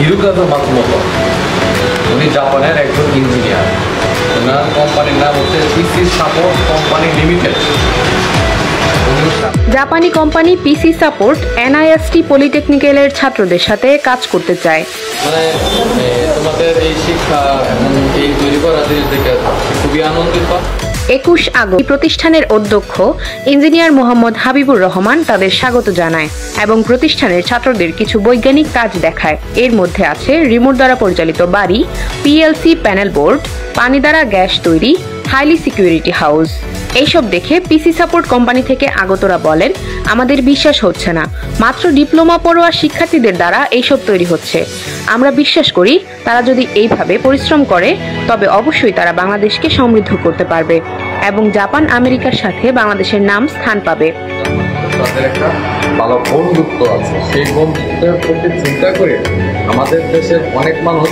হিরোকাজু মাতমোতো, উনি জাপানের একজন ইঞ্জিনিয়ার। ওনার কোম্পানির নাম হচ্ছে পিসি সাপোর্ট কোম্পানি লিমিটেড। জাপানি কোম্পানি পিসি সাপোর্ট এনআইএসটি পলিটেকনিক্যালের ছাত্রদের সাথে কাজ করতে চায়। মানে তোমাদের এই শিক্ষা এবং এই তৈরি করা জিনিস দেখে খুবই আনন্দিত। 21 আগস্ট প্রতিষ্ঠানের অধ্যক্ষ ইঞ্জিনিয়ার মোহাম্মদ হাবিবুর রহমান তাদের স্বাগত জানায় এবং প্রতিষ্ঠানের ছাত্রদের কিছু বৈজ্ঞানিক কাজ দেখায়। এর মধ্যে আছে রিমোট দ্বারা পরিচালিত বাড়ি, পিএলসি প্যানেল বোর্ড, পানি দ্বারা গ্যাস তৈরি, হাইলি সিকিউরিটি হাউস। এইসব দেখে পিসি সাপোর্ট কোম্পানি থেকে আগতরা বলেন, আমাদের বিশ্বাস হচ্ছে না, মাত্র ডিপ্লোমা পড়ুয়া শিক্ষার্থীদের দ্বারা এইসব তৈরি হচ্ছে। আমরা বিশ্বাস করি তারা যদি এইভাবে পরিশ্রম করে তবে অবশ্যই তারা বাংলাদেশকে সমৃদ্ধ করতে পারবে এবং জাপান আমেরিকার সাথে বাংলাদেশের নাম স্থান পাবে। তাদের একটা ভালো বন্ধুত্ব আছে, সেই বন্ধুত্বের প্রতি চিন্তা করে আমাদের দেশের অনেক মানুষ